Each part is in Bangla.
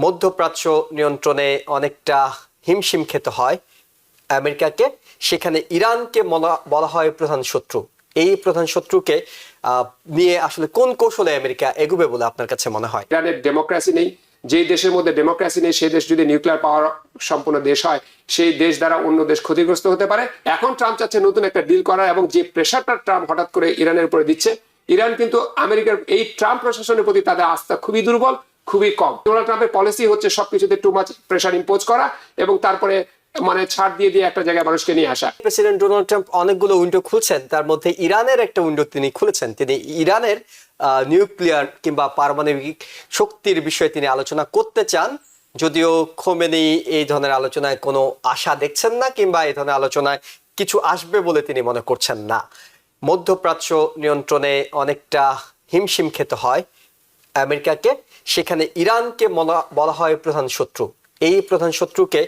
মধ্যপ্রাচ্য নিয়ন্ত্রণে অনেকটা হিমশিম খেতে হয় আমেরিকাকে। সেখানে ইরানকে বলা হয় প্রধান শত্রু। এই প্রধান শত্রুকে নিয়ে আসলে কোন কৌশলে আমেরিকা এগুবে বলে আপনার কাছে মনে হয়? ইরানের ডেমোক্রেসি নেই, যে দেশের মধ্যে ডেমোক্রেসি নেই সেই দেশ যদি নিউক্লিয়ার পাওয়ার সম্পন্ন দেশ হয়, সেই দেশ দ্বারা অন্য দেশ ক্ষতিগ্রস্ত হতে পারে। এখন ট্রাম্প চাচ্ছে নতুন একটা ডিল করা, এবং যে প্রেশারটা ট্রাম্প হঠাৎ করে ইরানের উপরে দিচ্ছে, ইরান কিন্তু আমেরিকার এই ট্রাম্প প্রশাসনের প্রতি তাদের আস্থা খুবই দুর্বল, খুবই কম। ডোনাল্ড ট্রাম্পের পলিসি হচ্ছে সবকিছুতে টু মাচ প্রেশার ইম্পোজ করা এবং তারপরে ছাড় দিয়ে দিয়ে একটা জায়গায় মানুষকে নিয়ে আসা। প্রেসিডেন্ট ডোনাল্ড ট্রাম্প অনেকগুলো উইন্ডো খুলছেন, তার মধ্যে ইরানের একটা উইন্ডো তিনি খুলেছেন। তিনি ইরানের নিউক্লিয়ার কিংবা পারমাণবিক শক্তির বিষয়ে তিনি আলোচনা করতে চান, যদিও খোমেনি এই ধরনের আলোচনায় কোনো আশা দেখছেন না, কিংবা এই ধরনের আলোচনায় কিছু আসবে বলে তিনি মনে করছেন না। মধ্যপ্রাচ্য নিয়ন্ত্রণে অনেকটা হিমশিম খেতে হয় আমেরিকাকে। সেখানে ইরানকে বলা হয় প্রধান শত্রু। এই প্রধান শত্রুকে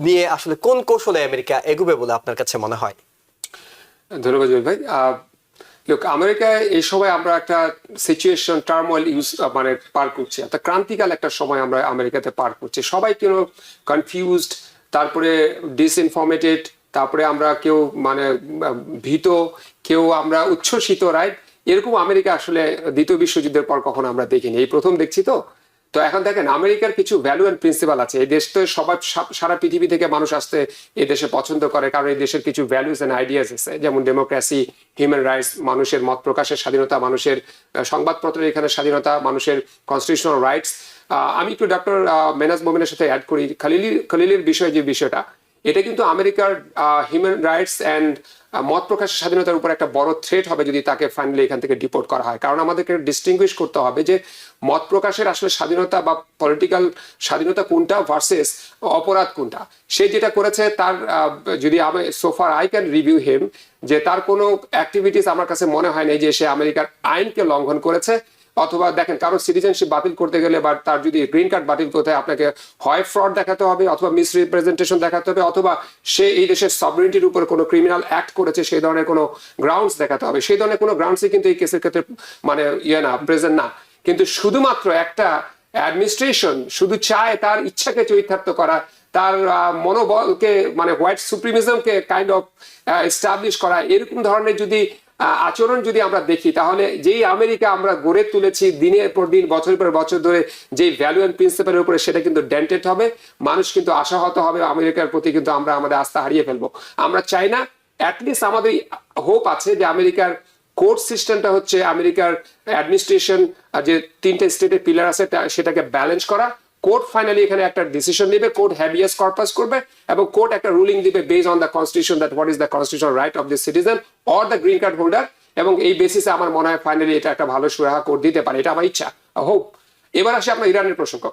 নিয়ে আসলে কোন কৌশলে আমেরিকা এগুবে বলে আপনার কাছে মনে হয়? ধন্যবাদ ভাই। লোক, আমেরিকায় এই সময় আমরা একটা সিচুয়েশন টার্মোয়েল পার করছি, একটা ক্রান্তিকাল একটা সময় আমরা আমেরিকাতে পার করছি। সবাই কেউ কনফিউজড, তারপরে ডিসইনফরমেটেড, তারপরে আমরা কেউ ভীত, কেউ আমরা উচ্ছ্বসিত, রাইট? এরকম আমেরিকা আসলে দ্বিতীয় বিশ্বযুদ্ধের পর কখনো আমরা দেখিনি, এই প্রথম দেখছি। তো এখন দেখেন, আমেরিকার কিছু ভ্যালু অ্যান্ড প্রিন্সিপাল আছে। এই দেশ তো সবাই সারা পৃথিবী থেকে মানুষ আসতে এই দেশে পছন্দ করে, কারণ এই দেশের কিছু ভ্যালুস অ্যান্ড আইডিয়াস আছে, যেমন ডেমোক্রেসি, হিউম্যান রাইটস, মানুষের মত প্রকাশের স্বাধীনতা, মানুষের সংবাদপত্রের এখানে স্বাধীনতা, মানুষের কনস্টিটিউশনাল রাইটস। আমি একটু ডক্টর মেনাজ মোমিনের সাথে অ্যাড করি, খলিলির বিষয় যে বিষয়টা, এটা কিন্তু আমেরিকার হিউম্যান রাইটস অ্যান্ড মত প্রকাশের স্বাধীনতার উপর একটা বড় থ্রেট হবে যদি তাকে ফাইনালি এখান থেকে ডিপোর্ট করা হয়। কারণ আমাদেরকে ডিস্টিংগুইশ করতে হবে যে মত প্রকাশের আসলে স্বাধীনতা বা পলিটিক্যাল স্বাধীনতা কোনটা ভার্সেস অপরাধ কোনটা। সে যেটা করেছে তার যদি আমি সোফার আই ক্যান রিভিউ হিম, যে তার কোনো অ্যাক্টিভিটিস আমার কাছে মনে হয় না যে সে আমেরিকার আইনকে লঙ্ঘন করেছে। অথবা দেখেন, কারো সিটিজেনশিপ বাতিল করতে গেলে বা তার যদি গ্রিন কার্ড বাতিল করতে হয়, আপনাকে হয় ফ্রড দেখাতে হবে, অথবা মিসরিপ্রেজেন্টেশন দেখাতে হবে, অথবা সে এই দেশের সবরিনিটির উপর কোনো ক্রিমিনাল অ্যাক্ট করেছে সেই ধরনের কোনো গ্রাউন্ডস দেখাতে হবে। সেই ধরনের কোনো গ্রাউন্ডসই কিন্তু এই কেসের ক্ষেত্রে প্রেজেন্ট না। কিন্তু শুধুমাত্র একটা অ্যাডমিনিস্ট্রেশন শুধু চায় তার ইচ্ছাকে চরিতার্থ করা, তার মনোবলকে হোয়াইট সুপ্রিমিজমকে কাইন্ড অফ এস্টাবলিশ করা, এরকম ধরনের যদি আচরণ যদি আমরা দেখি, তাহলে যেই আমেরিকা আমরা গড়ে তুলেছি দিনের পর দিন, বছরের পর বছর ধরে, যেই ভ্যালু অ্যান্ড প্রিন্সিপালের উপরে, সেটা কিন্তু ডেন্টেড হবে। মানুষ কিন্তু আশাহত হবে, আমেরিকার প্রতি কিন্তু আমরা আমাদের আস্থা হারিয়ে ফেলবো। আমরা চাই না। অ্যাটলিস্ট আমাদের হোপ আছে যে আমেরিকার কোর্ট সিস্টেমটা হচ্ছে, আমেরিকার অ্যাডমিনিস্ট্রেশন যে তিনটে স্টেটের পিলার আছে সেটাকে ব্যালেন্স করা। কোর্ট ফাইনালি এখানে একটা ডিসিশন নেবে, কোর্ট হ্যাবিয়াস কর্পাস করবে, এবং কোর্ট একটা রুলিং দিবে based on the constitution, that what is the constitutional right of the citizen or the green card holder. এবং এই বেসিসে আমার মনে হয় ফাইনালি এটা একটা ভালো সুরাহা কোর্ট দিতে পারে, এটা আমার ইচ্ছা, হোপ। এবার আসে আপনার ইরানের প্রসঙ্গ।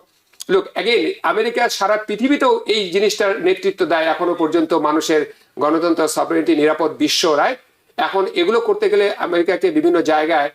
লোক, অ্যাগেইন আমেরিকা সারা পৃথিবীতেও এই জিনিসটার নেতৃত্ব দেয় এখনো পর্যন্ত, মানুষের গণতন্ত্র, সফরেনিটি, নিরাপদ বিশ্ব, রাইট? এখন এগুলো করতে গেলে আমেরিকাকে বিভিন্ন জায়গায়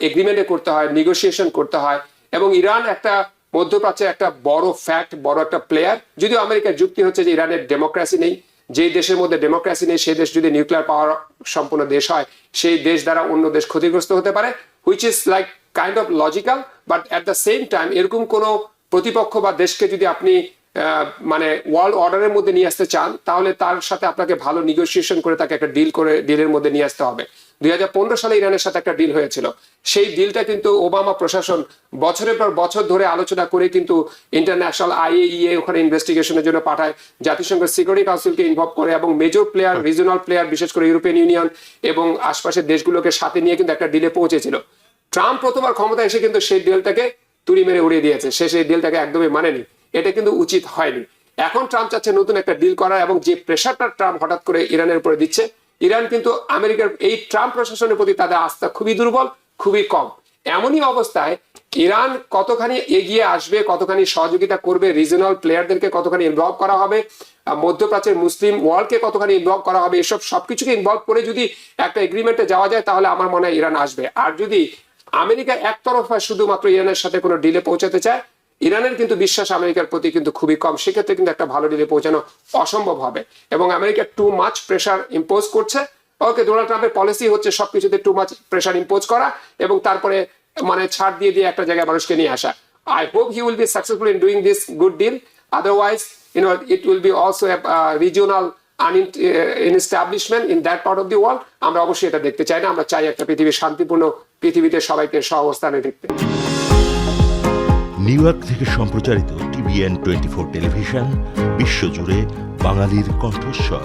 এগ্রিমেন্টে করতে হয়, নেগোসিয়েশন করতে হয়, এবং ইরান একটা মধ্যপ্রাচ্যের একটা বড় ফ্যাক্ট, বড় একটা প্লেয়ার। যদিও আমেরিকার যুক্তি হচ্ছে যে ইরানের ডেমোক্রেসি নেই, যে দেশের মধ্যে ডেমোক্রেসি নেই সেই দেশ যদি নিউক্লিয়ার পাওয়ার সম্পন্ন দেশ হয়, সেই দেশ দ্বারা অন্য দেশ ক্ষতিগ্রস্ত হতে পারে, which is like kind of logical. But at the same time এরকম কোনো প্রতিপক্ষ বা দেশকে যদি আপনি ওয়ার্ল্ড অর্ডারের মধ্যে নিয়ে আসতে চান, তাহলে তার সাথে আপনাকে ভালো নেগোসিয়েশন করে তাকে একটা ডিলের মধ্যে নিয়ে আসতে হবে। 2015 সালে ইরানের সাথে একটা ডিল হয়েছিল। সেই ডিলটা কিন্তু ওবামা প্রশাসন বছরের পর বছর ধরে আলোচনা করে কিন্তু ইন্টারন্যাশনাল IAEA ওখানে ইনভেস্টিগেশনের জন্য পাঠায়, জাতিসংঘের সিকিউরিটি কাউন্সিলকে ইনভলভ করে, এবং মেজর প্লেয়ার, রিজনাল প্লেয়ার, বিশেষ করে ইউরোপিয়ান ইউনিয়ন এবং আশপাশের দেশগুলোকে সাথে নিয়ে কিন্তু একটা ডিলে পৌঁছেছিল। ট্রাম্প প্রথমবার ক্ষমতায় এসে কিন্তু সেই ডিলটাকে তুড়ি মেরে উড়িয়ে দিয়েছে, সে সেই ডিলটাকে একদমই মানেনি। এটা কিন্তু উচিত হয়নি। এখন ট্রাম্প চাচ্ছে নতুন একটা ডিল করা, এবং যে প্রেশারটা ট্রাম্প হঠাৎ করে ইরানের উপরে দিচ্ছে, ইরান কিন্তু আমেরিকার এই ট্রাম্প প্রশাসনের প্রতি তাদের আস্থা খুবই দুর্বল, খুবই কম। এমনই অবস্থায় ইরান কতখানি এগিয়ে আসবে, কতখানি সহযোগিতা করবে, রিজনাল প্লেয়ারদেরকে কতখানি ইনভলভ করা হবে, মধ্যপ্রাচ্যের মুসলিম ওয়ার্ল্ডকে কতখানি ইনভলভ করা হবে, এসব সবকিছুকে ইনভলভ করে যদি একটা এগ্রিমেন্টে যাওয়া যায়, তাহলে আমার মনে হয় ইরান আসবে। আর যদি আমেরিকা একতরফা শুধুমাত্র ইরানের সাথে কোনো ডিলে পৌঁছাতে চায়, ইরানের কিন্তু বিশ্বাস আমেরিকার প্রতি কিন্তু খুবই কম, সেক্ষেত্রে কিন্তু একটা ভালো ডিলে পৌঁছানো অসম্ভব হবে। এবং America too much pressure impose করছে। ওকে, ডোনাল্ড ট্রাম্পের পলিসি হচ্ছে সবকিছুতে টু মাচ প্রেশার ইম্পোজ করা এবং তারপরে ছাড় দিয়ে দিয়ে একটা জায়গায় মানুষকে নিয়ে আসা। I hope he will be successful in doing this good deal. Otherwise, it will be also a regional establishment in that part of the world. আমরা অবশ্যই এটা দেখতে চাই না। আমরা চাই একটা পৃথিবী শান্তিপূর্ণ পৃথিবীতে সবাইকে সহাবস্থানে দেখতে। নিউ ইয়র্ক থেকে সম্প্রচারিত TVN 24 টেলিভিশন বিশ্বজুড়ে বাঙালির কণ্ঠস্বর।